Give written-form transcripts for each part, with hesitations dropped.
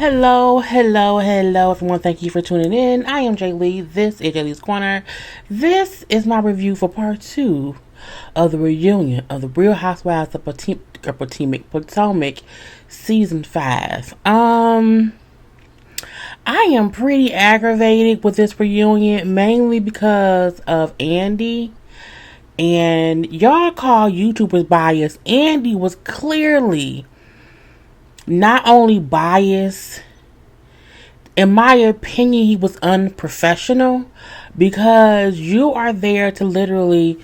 Hello, everyone. Thank you for tuning in. I am Lee. This is JLeesCorner. This is my review for part 2 of the reunion of the Real Housewives of Potomac season 5. I am pretty aggravated with this reunion, mainly because of Andy. And y'all call YouTubers biased. Andy was clearly not only biased, in my opinion, he was unprofessional, because you are there to literally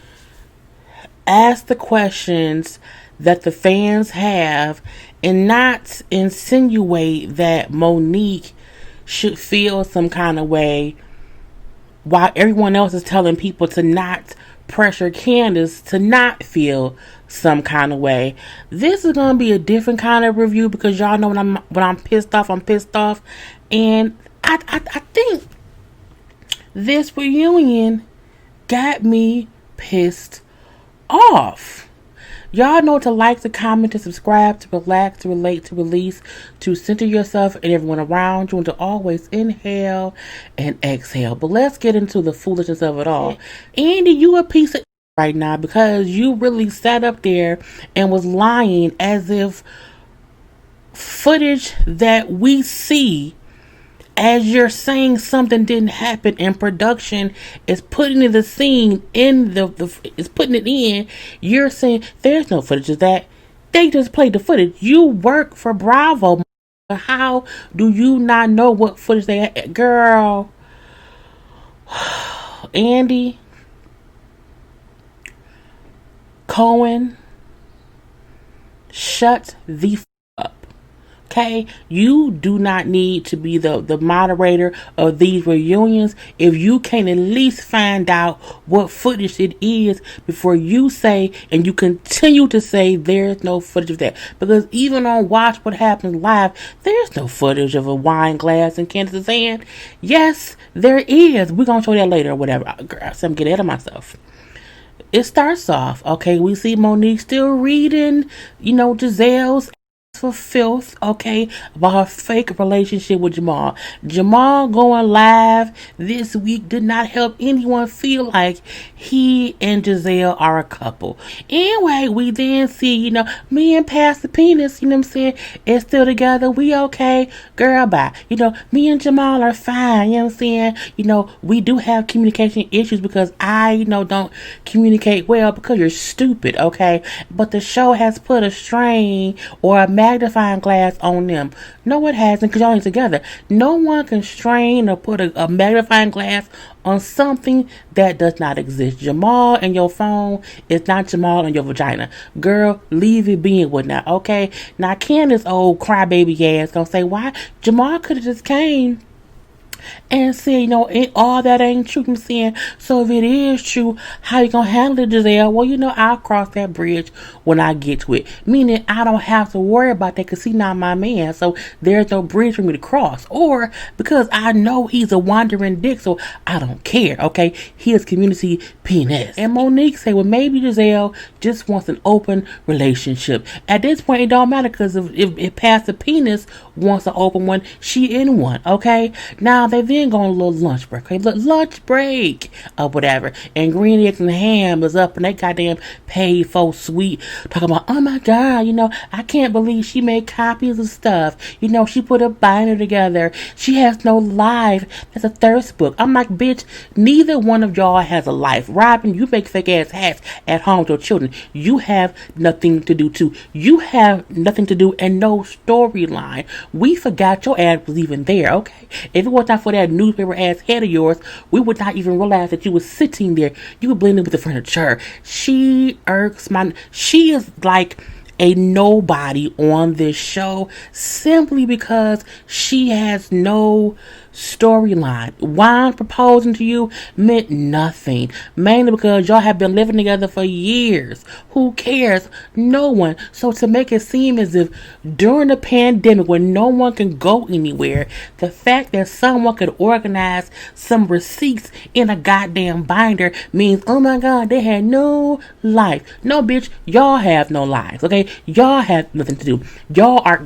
ask the questions that the fans have and not insinuate that Monique should feel some kind of way while everyone else is telling people to not pressure Candiace to not feel some kind of way. This is gonna be a different kind of review, because y'all know when I'm pissed off, I'm pissed off. And I think this reunion got me pissed off. Y'all know to like, to comment, to subscribe, to relax, to relate, to release, to center yourself and everyone around you, and to always inhale and exhale. But let's get into the foolishness of it all. Andy, you a piece of right now, because you really sat up there and was lying as if footage that we see as you're saying something didn't happen, and production is putting in the scene in is putting it in. You're saying there's no footage of that. They just played the footage. You work for Bravo. How do you not know what footage they had? Girl, Andy, Cohen, shut the up. Okay, you do not need to be the moderator of these reunions if you can at least find out what footage it is before you say, and you continue to say, there's no footage of that. Because even on Watch What Happens Live, there's no footage of a wine glass in Candiace's hand. Yes, there is. We're going to show that later or whatever. Girl, I'm getting ahead of myself. It starts off, okay, we see Monique still reading, Giselle's for filth, okay, about her fake relationship with Jamal. Jamal going live this week did not help anyone feel like he and Giselle are a couple. Anyway, we then see, me and Pastor Penis, what I'm saying, is still together. We okay, girl, bye. Me and Jamal are fine, what I'm saying. We do have communication issues because I, don't communicate well because you're stupid, okay? But the show has put a strain or a magnifying glass on them. No, it hasn't, because y'all ain't together. No one can strain or put a magnifying glass on something that does not exist. Jamal and your phone is not Jamal and your vagina. Girl, leave it being with now, okay? Now, Candiace, old crybaby ass, gonna say, why? Jamal could have just came and say, all that ain't true. I'm saying, so if it is true, how you gonna handle it, Giselle? Well, I'll cross that bridge when I get to it. Meaning, I don't have to worry about that because he's not my man. So there's no bridge for me to cross. Or because I know he's a wandering dick, so I don't care. Okay, he is community penis. And Monique say, well, maybe Giselle just wants an open relationship. At this point, it don't matter, because if Pastor Penis wants an open one, she in one. Okay, now they then go on a little lunch break. Okay, lunch break or whatever. And green eggs and ham is up, and they goddamn paid for sweet. Talking about, oh my God, I can't believe she made copies of stuff. She put a binder together. She has no life. That's a thirst book. I'm like, bitch, neither one of y'all has a life. Robin, you make fake ass hats at home with your children. You have nothing to do too. You have nothing to do and no storyline. We forgot your ad was even there, okay? If it was not for that newspaper ass head of yours, we would not even realize that you were sitting there. You were blending with the furniture. She is like a nobody on this show simply because she has no storyline. Juan proposing to you meant nothing, mainly because y'all have been living together for years. Who cares? No one. So to make it seem as if during the pandemic, when no one can go anywhere, the fact that someone could organize some receipts in a goddamn binder means, oh my God, they had no life. No, bitch, y'all have no lives, okay? Y'all have nothing to do. Y'all are...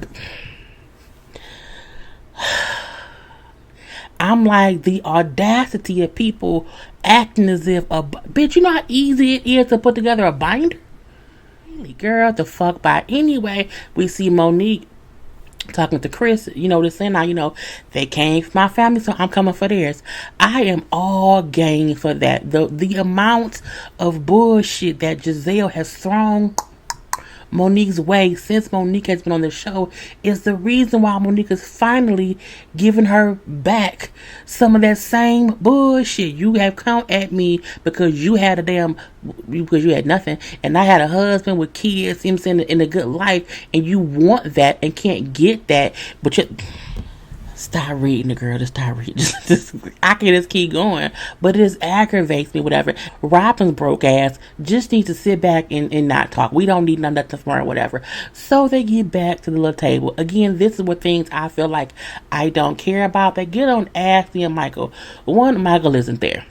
I'm like, the audacity of people acting as if bitch, you know how easy it is to put together a binder? Really, girl, the fuck by. Anyway, we see Monique talking to Chris, this saying now, they came for my family, so I'm coming for theirs. I am all game for that. The amount of bullshit that Giselle has thrown Monique's way since Monique has been on the show is the reason why Monique is finally giving her back some of that same bullshit. You have come at me because you had because you had nothing, and I had a husband with kids, in a good life, and you want that and can't get that, but you stop reading, the girl. Just stop reading. I can just keep going, but it just aggravates me. Whatever. Robin's broke ass just needs to sit back and not talk. We don't need nothing smart, whatever. So they get back to the little table again. This is what things I feel like I don't care about. They get on Ashley and Michael. One, Michael isn't there.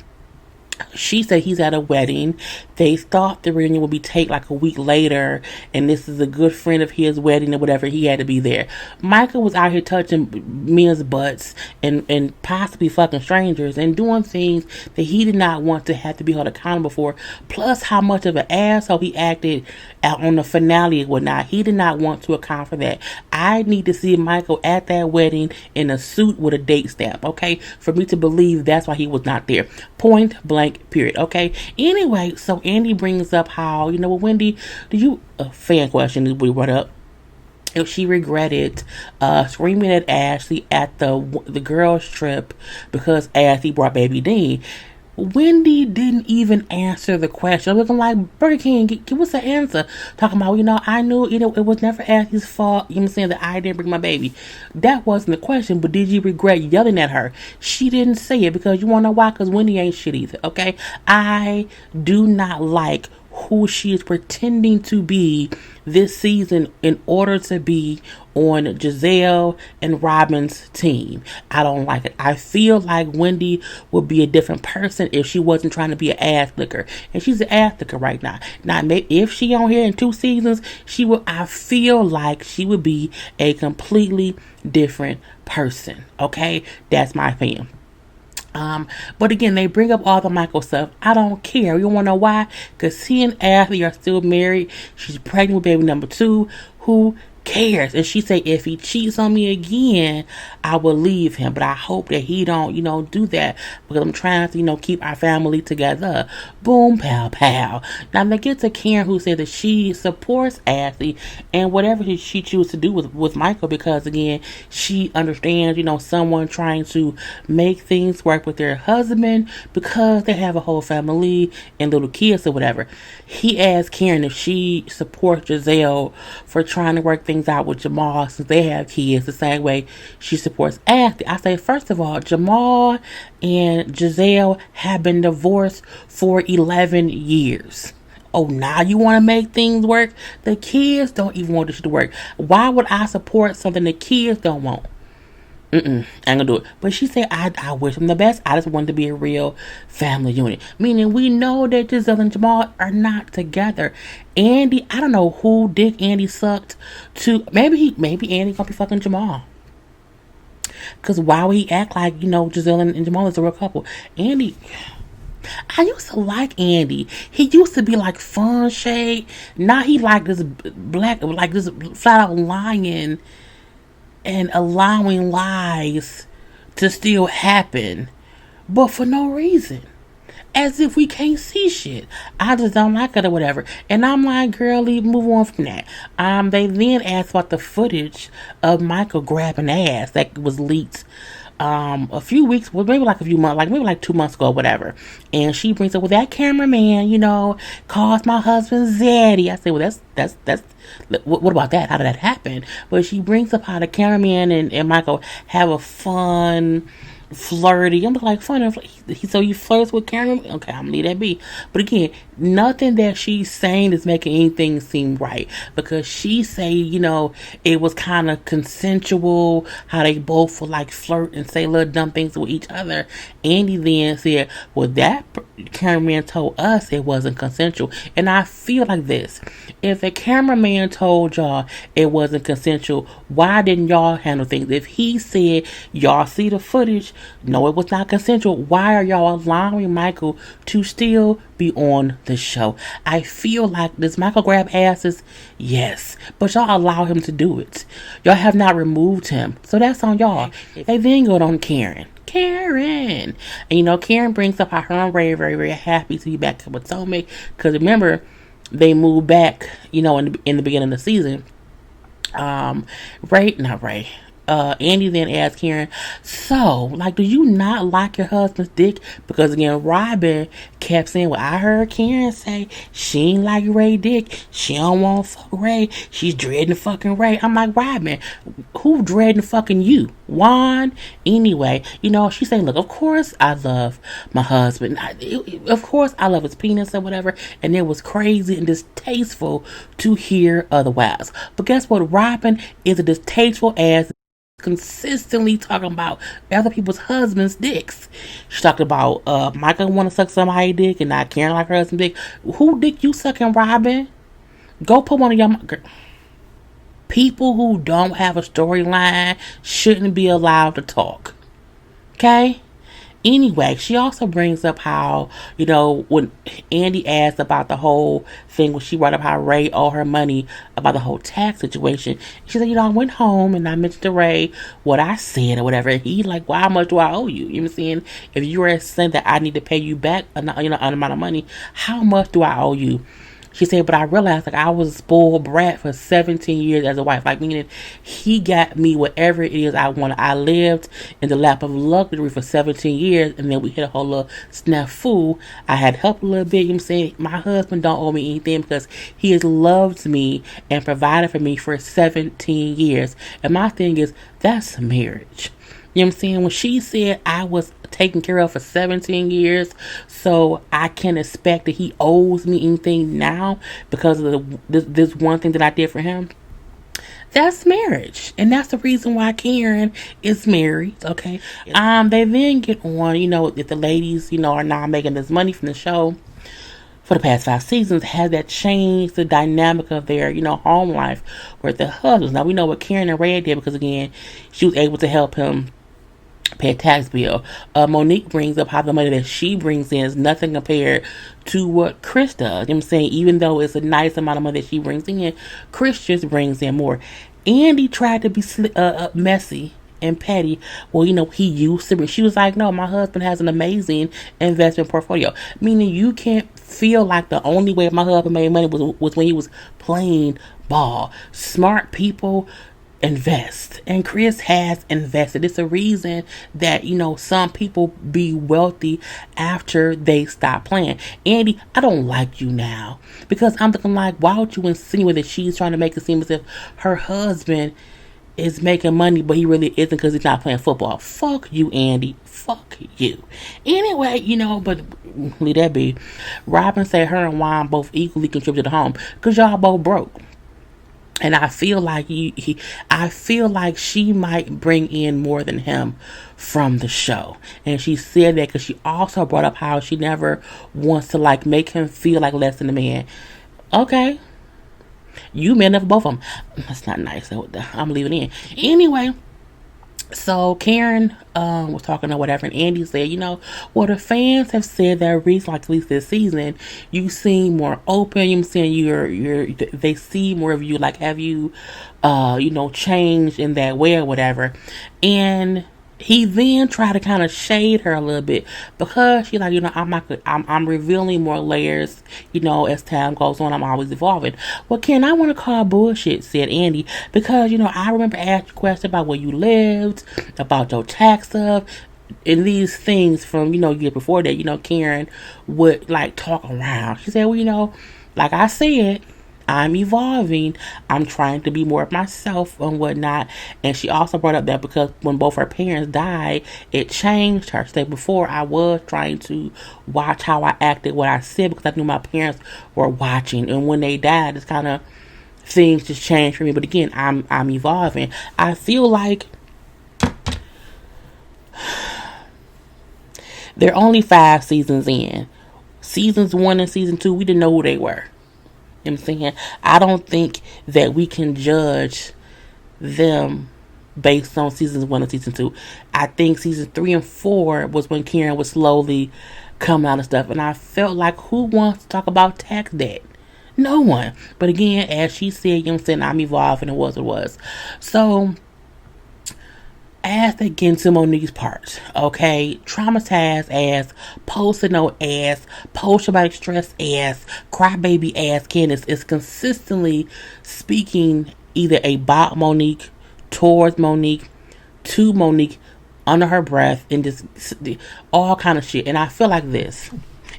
She said he's at a wedding. They thought the reunion would be take like a week later, and this is a good friend of his wedding or whatever. He had to be there. Michael was out here touching men's butts and possibly fucking strangers and doing things that he did not want to have to be held accountable for. Plus, how much of an asshole he acted out on the finale and whatnot. He did not want to account for that. I need to see Michael at that wedding in a suit with a date stamp, okay, for me to believe that's why he was not there. Point blank, period. Okay. Anyway, so Andy brings up how, Wendy, a fan question we brought up, if she regretted screaming at Ashley at the girls' trip because Ashley brought baby Dean. Wendy didn't even answer the question. Looking like, Burger King, give us an answer. Talking about, I knew, it was never Ashley's fault, that I didn't bring my baby. That wasn't the question, but did you regret yelling at her? She didn't say it because you want to know why? Because Wendy ain't shit either, okay? I do not like who she is pretending to be this season in order to be on Giselle and Robin's team. I don't like it. I feel like Wendy would be a different person if she wasn't trying to be an ass licker. And she's an ass licker right now. Now, if she on here in 2 seasons, I feel like she would be a completely different person. Okay? That's my opinion. But again, they bring up all the Michael stuff. I don't care. You want to know why? Because he and Ashley are still married. She's pregnant with baby number 2. Who cares? And she say, if he cheats on me again, I will leave him. But I hope that he don't, do that, because I'm trying to, keep our family together. Boom, pow, pow. Now they get to Karen, who said that she supports Ashley and whatever she chooses to do with Michael, because again, she understands, someone trying to make things work with their husband because they have a whole family and little kids or whatever. He asked Karen if she supports Giselle for trying to work things out with Jamal since they have kids the same way she supports Ashley. I say, first of all, Jamal and Giselle have been divorced for 11 years. Oh, now you want to make things work? The kids don't even want this to work. Why would I support something the kids don't want? Ain't gonna do it. But she said, I wish them the best. I just want to be a real family unit. Meaning, we know that Giselle and Jamal are not together. Andy, I don't know who dick Andy sucked to. Maybe Andy gonna be fucking Jamal. Cause why would he act like, Giselle and Jamal is a real couple? Andy, I used to like Andy. He used to be like fun shade. Now he like this flat out lying and allowing lies to still happen, but for no reason, as if we can't see shit. I just don't like it or whatever. And I'm like, girl, move on from that. They then asked about the footage of Michael grabbing ass that was leaked a few weeks, well, maybe like a few months, maybe like 2 months ago, whatever. And she brings up, well, that cameraman, calls my husband Zaddy. I say, well, that's what about that? How did that happen? But she brings up how the cameraman and Michael have a fun flirty. I'm like, funny. So you flirts with Karen? Okay, I'm gonna leave that be. But again, nothing that she's saying is making anything seem right, because she say, it was kind of consensual how they both would like flirt and say little dumb things with each other. Andy then said, well, that cameraman told us it wasn't consensual. And I feel like this: if a cameraman told y'all it wasn't consensual, why didn't y'all handle things? If he said y'all see the footage, no, it was not consensual, why are y'all allowing Michael to still be on the show? I feel like, does Michael grab asses? Yes, but y'all allow him to do it. Y'all have not removed him, so that's on y'all. They then go on Karen. And Karen brings up how her and Ray are very, very happy to be back in Potomac, because remember, they moved back, in the beginning of the season. Andy then asked Karen, so, do you not like your husband's dick? Because again, Robin kept saying, well, I heard Karen say she ain't like Ray dick. She don't want to fuck Ray. She's dreading fucking Ray. I'm like, Robin, who dreading fucking you? Juan? Anyway, she said, look, of course I love my husband. Of course I love his penis or whatever. And it was crazy and distasteful to hear otherwise. But guess what? Robin is a distasteful ass, consistently talking about other people's husbands' dicks. She talked about Michael want to suck somebody's dick and not Karen like her husband's dick. Who dick you sucking, Robin? Go put one of your people who don't have a storyline shouldn't be allowed to talk. Okay? Anyway, she also brings up how, when Andy asked about the whole thing, when she brought up how Ray owed her money about the whole tax situation, she said, I went home and I mentioned to Ray what I said or whatever. And he like, well, how much do I owe you? You know what I'm saying? If you were saying that I need to pay you back an amount of money, how much do I owe you? She said, but I realized I was a spoiled brat for 17 years as a wife. Meaning he got me whatever it is I wanted. I lived in the lap of luxury for 17 years, and then we hit a whole little snafu. I had helped a little bit. I'm saying my husband don't owe me anything because he has loved me and provided for me for 17 years. And my thing is, that's marriage. You know what I'm saying? When she said I was taken care of for 17 years, so I can expect that he owes me anything now because of this one thing that I did for him, that's marriage. And that's the reason why Karen is married, okay? They then get on, if the ladies, are not making this money from the show for the past 5 seasons, has that changed the dynamic of their, home life with their husbands. Now, we know what Karen and Ray did because, again, she was able to help him pay a tax bill. Monique brings up how the money that she brings in is nothing compared to what Chris does. I'm saying, even though it's a nice amount of money that she brings in, Chris just brings in more. Andy tried to be messy and petty. Well, he used to. She was like, no, my husband has an amazing investment portfolio. Meaning you can't feel like the only way my husband made money was when he was playing ball. Smart people invest, and Chris has invested. It's a reason that some people be wealthy after they stop playing. Andy, I don't like you now because I'm thinking like, why would you insinuate that she's trying to make it seem as if her husband is making money but he really isn't because he's not playing football? Fuck you, Andy. Fuck you. Anyway, but leave that be. Robin said her and Juan both equally contributed to the home because y'all both broke. And I feel like she might bring in more than him from the show. And she said that because she also brought up how she never wants to make him feel like less than a man. Okay. You men of both of them. That's not nice. I'm leaving it in. Anyway, so Karen was talking or whatever, and Andy said, well, the fans have said that recently, at least this season, you seem more open. You saying they see more of you. Have you, changed in that way or whatever. And he then tried to kind of shade her a little bit because she's like, I'm revealing more layers, as time goes on. I'm always evolving. Well, Ken, I want to call bullshit, said Andy, because, I remember asking you questions about where you lived, about your tax stuff, and these things from, years before that, Karen would talk around. She said, well, like I said, I'm evolving. I'm trying to be more of myself and whatnot. And she also brought up that because when both her parents died, it changed her. So before, I was trying to watch how I acted, what I said, because I knew my parents were watching. And when they died, it's kind of things just changed for me. But again, I'm evolving. I feel like they're only 5 seasons in. Seasons 1 and season 2, we didn't know who they were. You know what I'm saying? I don't think that we can judge them based on seasons 1 and season 2. I think season 3 and 4 was when Karen was slowly coming out of stuff. And I felt like, who wants to talk about tax debt? No one. But again, as she said, you know what I'm saying, I'm evolving, and it was. So, as they get into Monique's part, okay, traumatized ass, post-it note ass, post-traumatic stress ass, crybaby ass Candiace is consistently speaking either about Monique, towards Monique, to Monique, under her breath, and just all kind of shit. And I feel like this.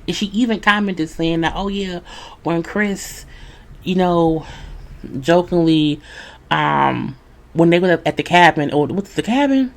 And she even commented saying that, oh yeah, when Chris, jokingly, when they were at the cabin, or what's the cabin?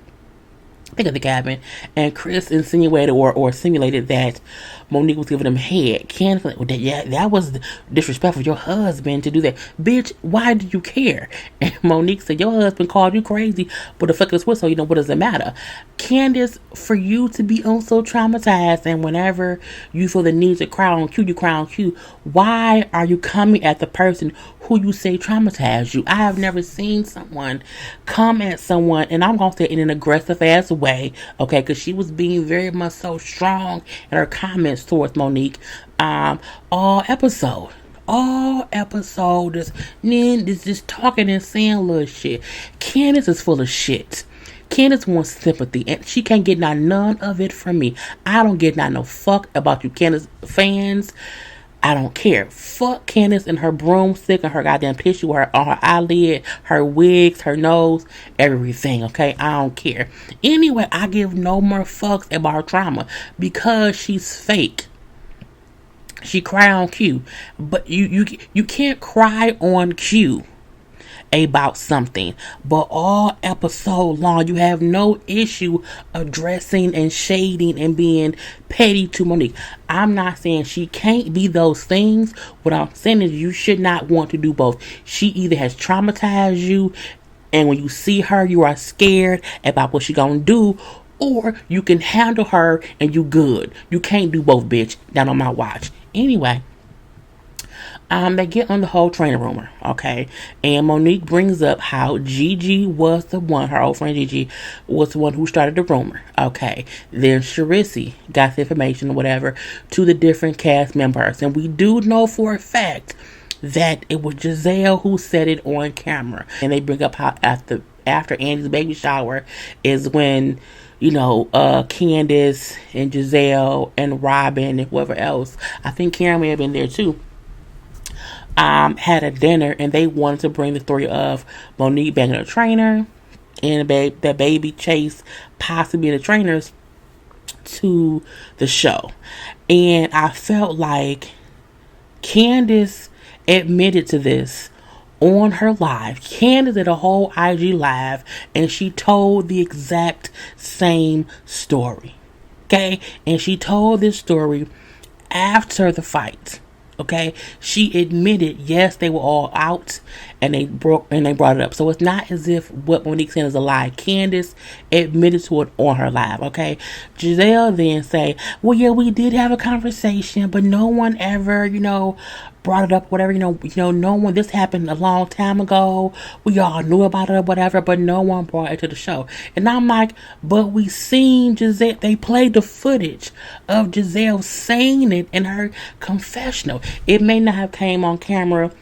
I think of the cabin, and Chris insinuated or simulated that Monique was giving him head. Candiace, that was disrespectful for your husband to do that. Bitch, why do you care? And Monique said, your husband called you crazy, but the fuck is whistle, what does it matter? Candiace, for you to be so traumatized, and whenever you feel the need to cry on cue, you cry on cue, why are you coming at the person who you say traumatized you? I have never seen someone come at someone, and I'm going to say in an aggressive ass way, okay, because she was being very much so strong in her comments towards Monique, all episode, just talking and saying little shit. Candiace is full of shit. Candiace wants sympathy, and she can't get none of it from me. I don't get no fuck about you Candiace fans. I don't care. Fuck Candiace and her broomstick and her goddamn tissue on her eyelid, her wigs, her nose, everything, okay? I don't care. Anyway, I give no more fucks about her trauma because she's fake. She cry on cue. But you can't cry on cue about something, but all episode long you have no issue addressing and shading and being petty to Monique. I'm not saying she can't be those things. What I'm saying is you should not want to do both. She either has traumatized you, and when you see her you are scared about what she gonna do, or you can handle her and you good. You can't do both, bitch. Not on my watch. Anyway, they get on the whole trainer rumor, okay? And Monique brings up how Gigi was the one, her old friend Gigi, was the one who started the rumor, okay? Then Sharisi got the information or whatever to the different cast members. And we do know for a fact that it was Giselle who said it on camera. And they bring up how after Andy's baby shower is when, Candiace and Giselle and Robin and whoever else, I think Karen may have been there too, had a dinner, and they wanted to bring the story of Monique being a trainer and the baby Chase possibly the trainers to the show. And I felt like Candiace admitted to this on her live. Candiace did a whole IG live, and she told the exact same story. Okay? And she told this story after the fight. Okay, she admitted, yes, they were all out, and they brought it up. So it's not as if what Monique said is a lie. Candiace admitted to it on her live. Okay, Giselle then say, well, yeah, we did have a conversation, but no one ever, brought it up, whatever, no one, this happened a long time ago. We all knew about it or whatever, but no one brought it to the show. And I'm like, but we seen Giselle, they played the footage of Giselle saying it in her confessional. It may not have came on camera,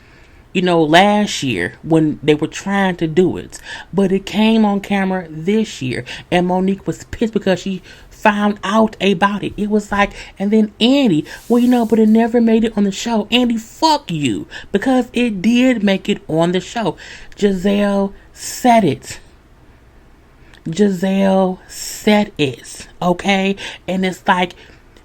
last year when they were trying to do it, but it came on camera this year, and Monique was pissed because she found out about it. It was like, and then Andy, but it never made it on the show. Andy, fuck you, because it did make it on the show. Giselle said it. Okay? And it's like,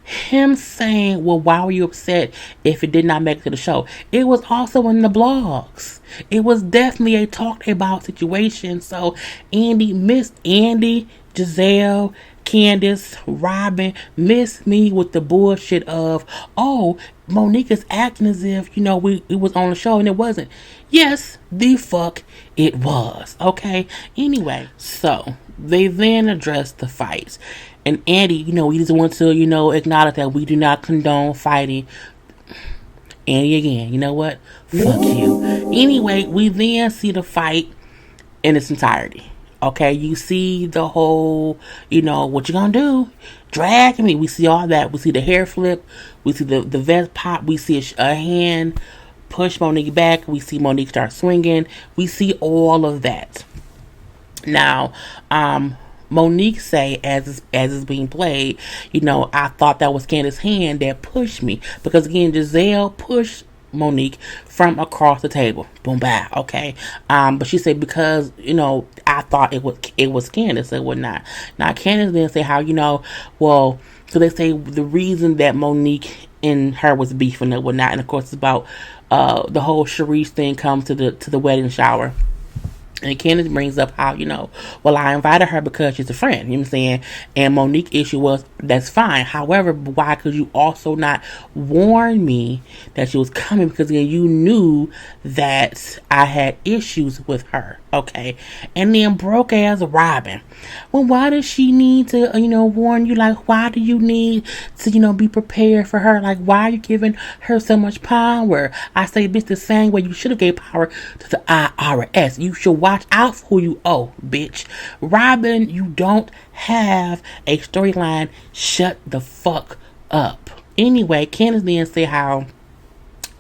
him saying, well, why were you upset if it did not make it to the show? It was also in the blogs. It was definitely a talked about situation. So Andy, Giselle, Candiace, Robin missed me with the bullshit of, oh, Monique is acting as if, it was on the show and it wasn't. Yes, the fuck it was. Okay? Anyway, so they then addressed the fights. And Andy, we just want to, acknowledge that we do not condone fighting. Andy again, you know what? Fuck you. Anyway, we then see the fight in its entirety. Okay, you see the whole, what you gonna do? Drag me. We see all that. We see the hair flip. We see the vest pop. We see a hand push Monique back. We see Monique start swinging. We see all of that. Now, Monique say, as it's being played, I thought that was Candiace's hand that pushed me. Because again, Giselle pushed Monique from across the table. Boom, bow. Okay. But she said because I thought it was Candiace. It was not. Now Candiace then say how well. So they say the reason that Monique and her was beefing and whatnot, and of course it's about the whole Charisse thing comes to the wedding shower. And Candiace brings up how, well, I invited her because she's a friend, you know what I'm saying? And Monique's issue was, that's fine. However, why could you also not warn me that she was coming? Because again, you knew that I had issues with her, okay? And then broke ass Robin. Well, why does she need to, warn you? Like, why do you need to, be prepared for her? Like, why are you giving her so much power? I say, bitch, the same way you should have gave power to the IRS. You should watch out for who you owe, bitch. Robin, you don't have a storyline. Shut the fuck up. Anyway, Candiace then said how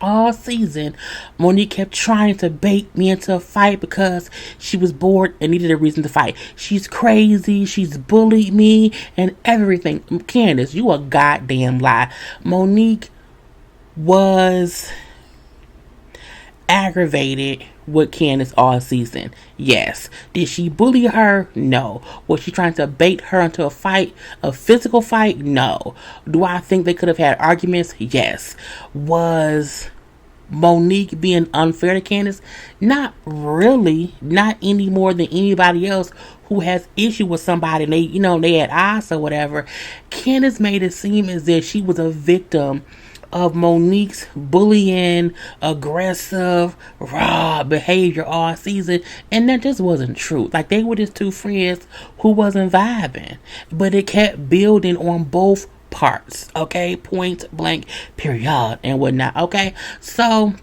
all season Monique kept trying to bait me into a fight because she was bored and needed a reason to fight. She's crazy. She's bullied me and everything. Candiace, you a goddamn lie. Monique was aggravated with Candiace all season. Yes. Did she bully her? No. Was she trying to bait her into a fight? A physical fight? No. Do I think they could have had arguments? Yes. Was Monique being unfair to Candiace? Not really. Not any more than anybody else who has issue with somebody and they had eyes or whatever. Candiace made it seem as if she was a victim of Monique's bullying, aggressive, raw behavior all season, and that just wasn't true. Like, they were just two friends who wasn't vibing, but it kept building on both parts, okay? Point blank, period, and whatnot, okay? So,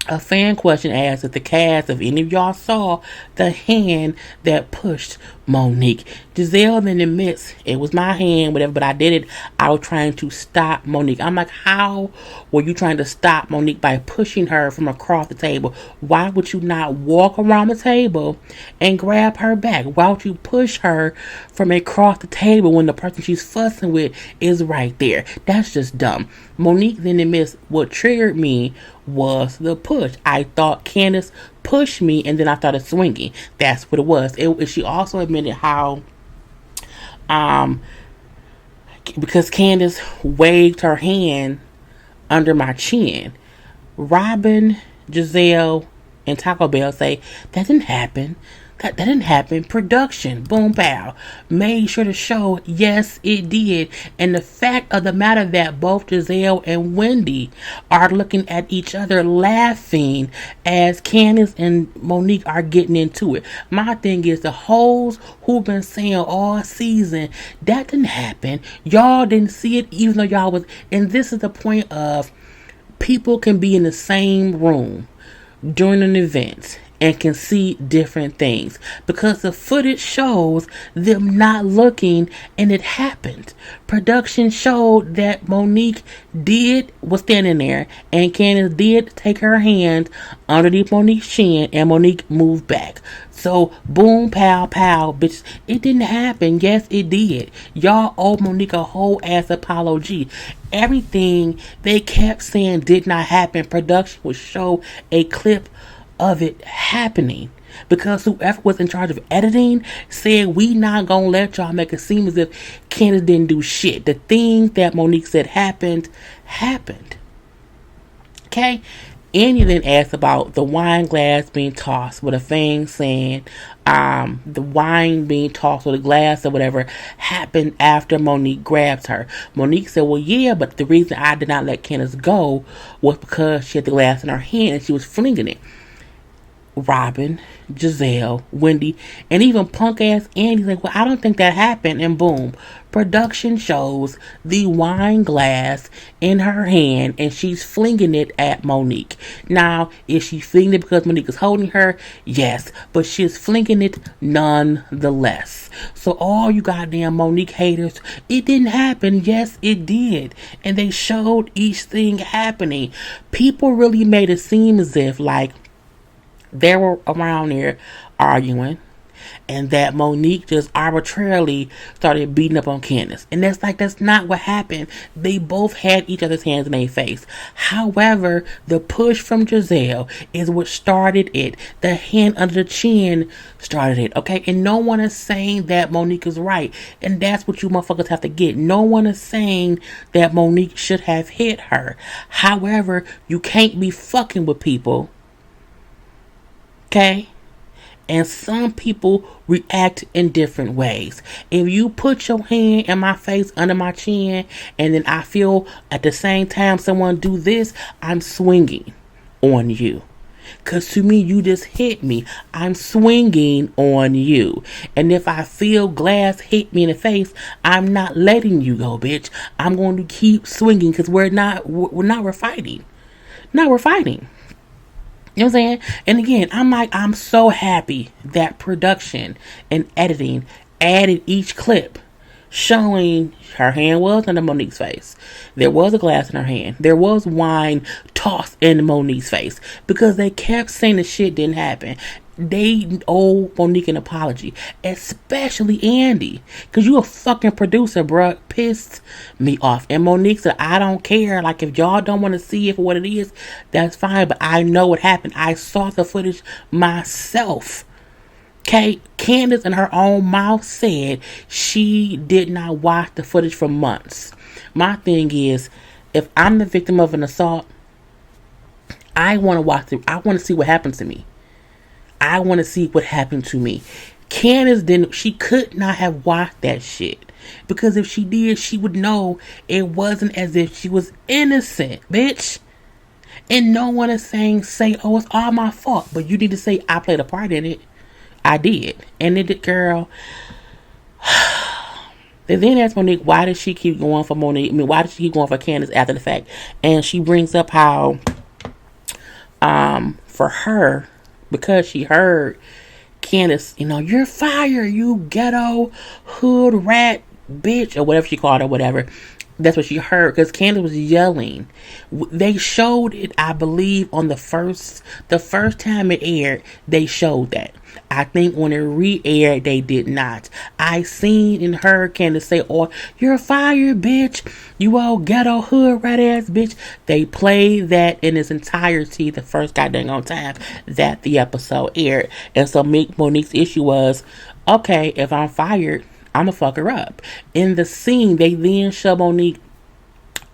a fan question asked if the cast, if any of y'all saw the hand that pushed Monique. Giselle then admits it was my hand, whatever, but I did it. I was trying to stop Monique. I'm like, how were you trying to stop Monique by pushing her from across the table? Why would you not walk around the table and grab her back? Why would you push her from across the table when the person she's fussing with is right there? That's just dumb. Monique then admits what triggered me was the push. I thought Candiace pushed me and then I started swinging. That's what it was. She also admitted how because Candiace waved her hand under my chin. Robin, Giselle, and Taco Bell say that didn't happen. That didn't happen. Production, boom, pow, made sure to show, yes, it did. And the fact of the matter that both Giselle and Wendy are looking at each other laughing as Candiace and Monique are getting into it. My thing is, the hoes who've been saying all season, that didn't happen. Y'all didn't see it even though y'all was, and this is the point of people can be in the same room during an event and can see different things because the footage shows them not looking and it happened. Production showed that Monique was standing there and Candiace did take her hand underneath Monique's chin and Monique moved back. So boom, pow, pow, bitch, it didn't happen. Yes, it did. Y'all owe Monique a whole ass apology. Everything they kept saying did not happen. Production would show a clip of it happening. Because whoever was in charge of editing said, we not gonna let y'all make it seem as if Candiace didn't do shit. The thing that Monique said happened. Okay? Andy then asked about the wine glass being tossed with a thing saying the wine being tossed with a glass or whatever happened after Monique grabs her. Monique said, well, yeah, but the reason I did not let Candiace go was because she had the glass in her hand and she was flinging it. Robin, Giselle, Wendy, and even punk ass Andy's like, well, I don't think that happened. And boom, production shows the wine glass in her hand and she's flinging it at Monique. Now, is she flinging it because Monique is holding her? Yes, but she's flinging it nonetheless. So all you goddamn Monique haters, it didn't happen. Yes, it did. And they showed each thing happening. People really made it seem as if like they were around there arguing and that Monique just arbitrarily started beating up on Candiace. And that's not what happened. They both had each other's hands in their face. However, the push from Giselle is what started it. The hand under the chin started it, okay? And no one is saying that Monique is right. And that's what you motherfuckers have to get. No one is saying that Monique should have hit her. However, you can't be fucking with people, okay? And some people react in different ways. If you put your hand in my face under my chin and then I feel at the same time someone do this, I'm swinging on you. Because to me, you just hit me. I'm swinging on you. And if I feel glass hit me in the face, I'm not letting you go, bitch. I'm going to keep swinging because we're fighting. Now we're fighting. You know what I'm saying? And again, I'm so happy that production and editing added each clip showing her hand was under Monique's face. There was a glass in her hand. There was wine tossed in Monique's face because they kept saying the shit didn't happen. They owe Monique an apology, especially Andy, because you a fucking producer, bruh. Pissed me off. And Monique said, I don't care. Like, if y'all don't want to see it for what it is, that's fine. But I know what happened. I saw the footage myself. Okay, Candiace in her own mouth said she did not watch the footage for months. My thing is, if I'm the victim of an assault, I want to watch it. I want to see what happened to me. I want to see what happened to me. Candiace she could not have watched that shit. Because if she did, she would know it wasn't as if she was innocent, bitch. And no one is say, oh, it's all my fault. But you need to say, I played a part in it. I did. And it did, girl. They then asked Monique, why did she keep going for Monique? I mean, why did she keep going for Candiace after the fact? And she brings up how, for her, because she heard Candiace, you're fired, you ghetto hood rat bitch, or whatever she called her, whatever. That's what she heard, because Candiace was yelling. They showed it, I believe, on the first time it aired, they showed that. I think when it re-aired, they did not. I seen and heard Candiace say, oh, you're fired, bitch. You old ghetto hood rat ass bitch. They played that in its entirety the first goddamn time that the episode aired. And so Monique's issue was, okay, if I'm fired, I'm gonna fuck her up. In the scene, they then shove Monique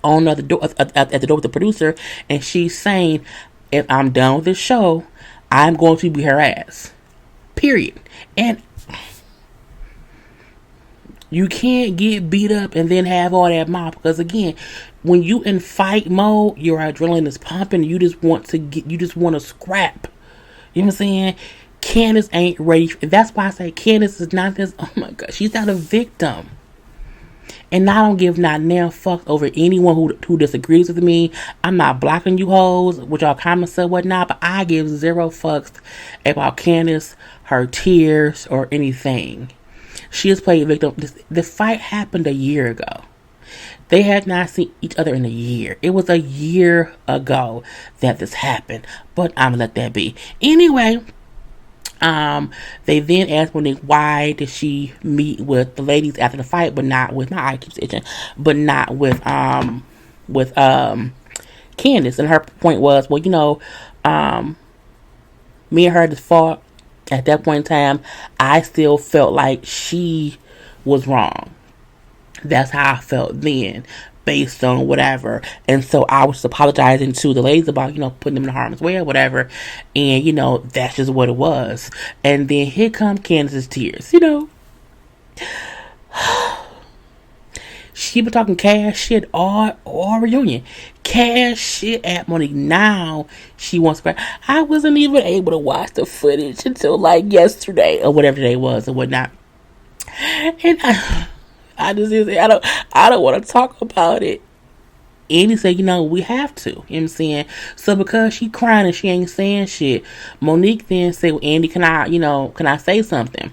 on the door, at the door with the producer, and she's saying, if I'm done with this show, I'm going to beat her ass. Period. And you can't get beat up and then have all that mouth, because again, when you in fight mode, your adrenaline is pumping. You just want to scrap. You know what I'm saying? Candiace ain't ready. That's why I say Candiace is not this. Oh my God, she's not a victim. And I don't give not now fuck over anyone who disagrees with me. I'm not blocking you hoes with y'all comments or whatnot, but I give zero fucks about Candiace, her tears, or anything. She has played victim. The fight happened a year ago. They had not seen each other in a year. It was a year ago that this happened. But I'm gonna let that be. Anyway, they then asked Monique, why did she meet with the ladies after the fight, but not with my eye keeps itching, but not with Candiace. And her point was, well, me and her just fought At that point in time, I still felt like she was wrong. That's how I felt then, based on whatever. And so I was apologizing to the ladies about, putting them in harm's way or whatever. And, that's just what it was. And then here come Candiace's tears. She been talking cash shit all reunion. Cash shit at Monique. Now she wants to cry. I wasn't even able to watch the footage until like yesterday or whatever day was or whatnot. And I just I don't want to talk about it. Andy said, we have to. You know what I'm saying? So because she crying and she ain't saying shit, Monique then said, well, Andy, can I say something?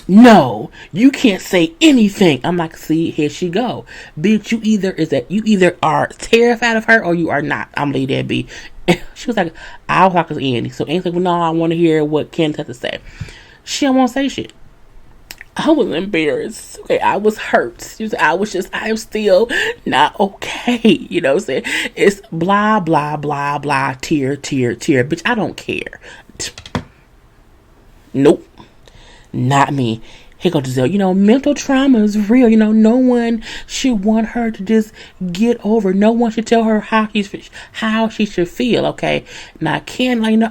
No, you can't say anything. I'm like, see, here she go. Bitch, you either are terrified of her or you are not. I'm gonna leave that be. She was like, I'll talk to Andy. So Andy's like, well, no, I want to hear what Candiace has to say. She don't want to say shit. I was embarrassed. Okay, I was hurt. I'm still not okay. You know what I'm saying? It's blah, blah, blah, blah, tear. Bitch, I don't care. Nope. Not me. Here goes Giselle. Mental trauma is real. No one should want her to just get over. No one should tell her how she should feel. Okay. Now,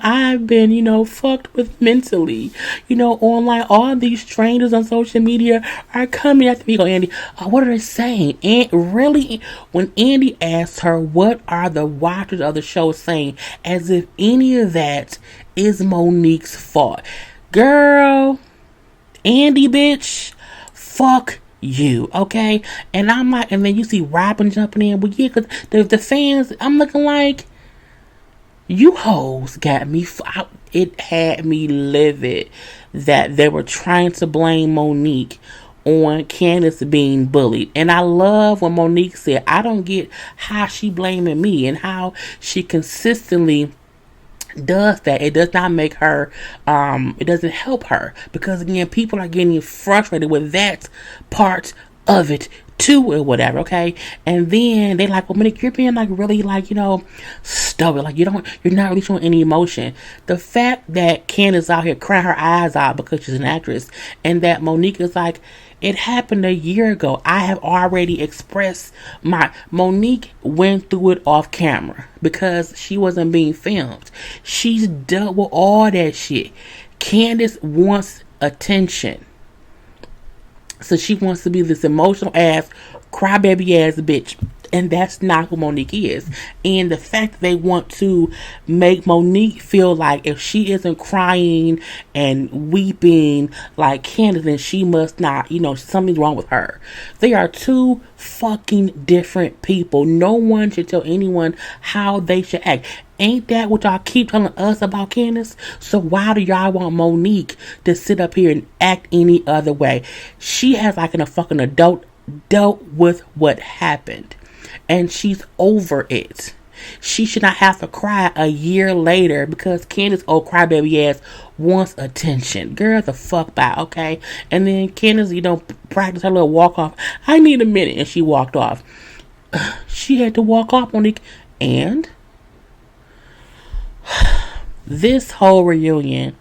I've been, fucked with mentally. Online, all these strangers on social media are coming after me. Go, Andy. What are they saying? And really, when Andy asked her, what are the watchers of the show saying? As if any of that is Monique's fault. Girl. Andy, bitch, fuck you, okay? And I'm like, and then you see Robin jumping in. Well, yeah, because the fans, I'm looking like, you hoes got me. It had me livid that they were trying to blame Monique on Candiace being bullied. And I love when Monique said, I don't get how she blaming me and how she consistently does that. It does not make her it doesn't help her, because again, people are getting frustrated with that part of it too or whatever, okay? And then they like, well, Monique, you're being like really like, stubborn, like you're not really showing any emotion. The fact that Candiace out here crying her eyes out because she's an actress, and that Monique is like, it happened a year ago. I have already expressed Monique went through it off camera because she wasn't being filmed. She's dealt with all that shit. Candiace wants attention. So she wants to be this emotional ass, crybaby ass bitch. And that's not who Monique is. And the fact that they want to make Monique feel like if she isn't crying and weeping like Candiace, then she must not, something's wrong with her. They are two fucking different people. No one should tell anyone how they should act. Ain't that what y'all keep telling us about Candiace? So why do y'all want Monique to sit up here and act any other way? She has like a fucking adult dealt with what happened. And she's over it. She should not have to cry a year later because Candiace, old crybaby ass, wants attention. Girl, the fuck by, okay? And then Candiace, practice her little walk off. I need a minute. And she walked off. She had to walk off, Monique. And this whole reunion,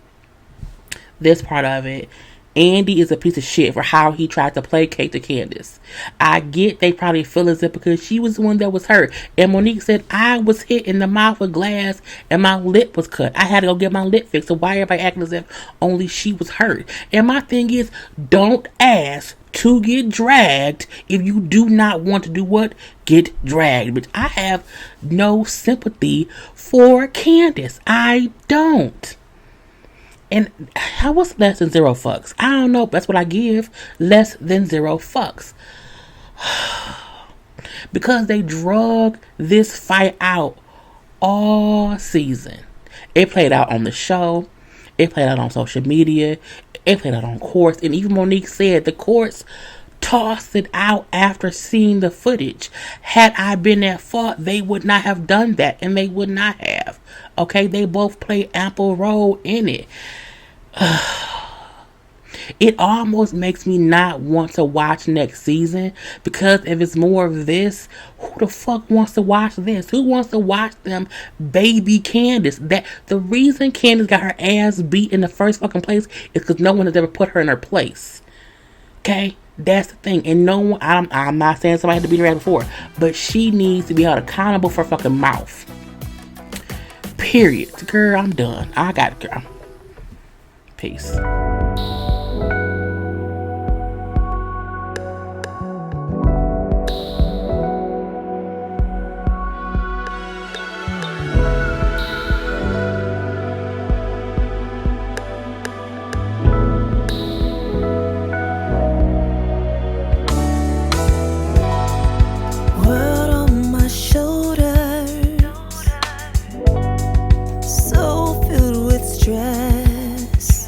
this part of it, Andy is a piece of shit for how he tried to placate to Candiace. I get they probably feel as if because she was the one that was hurt. And Monique said, I was hit in the mouth with glass and my lip was cut. I had to go get my lip fixed. So why everybody acting as if only she was hurt? And my thing is, don't ask to get dragged if you do not want to do what? Get dragged. But I have no sympathy for Candiace. I don't. And how was less than 0 fucks? I don't know. That's what I give. Less than 0 fucks. Because they drug this fight out all season. It played out on the show. It played out on social media. It played out on courts. And even Monique said the courts tossed it out after seeing the footage. Had I been at fault, they would not have done that. And they would not have. Okay? They both played ample role in it. it almost makes me not want to watch next season, because if it's more of this, who the fuck wants to watch this? Who wants to watch them baby Candiace? That the reason Candiace got her ass beat in the first fucking place is because no one has ever put her in her place. Okay? That's the thing. And no one, I'm not saying somebody had to beat her ass before, but she needs to be held accountable for her fucking mouth. Period. Girl, I'm done. I got it, girl. Peace.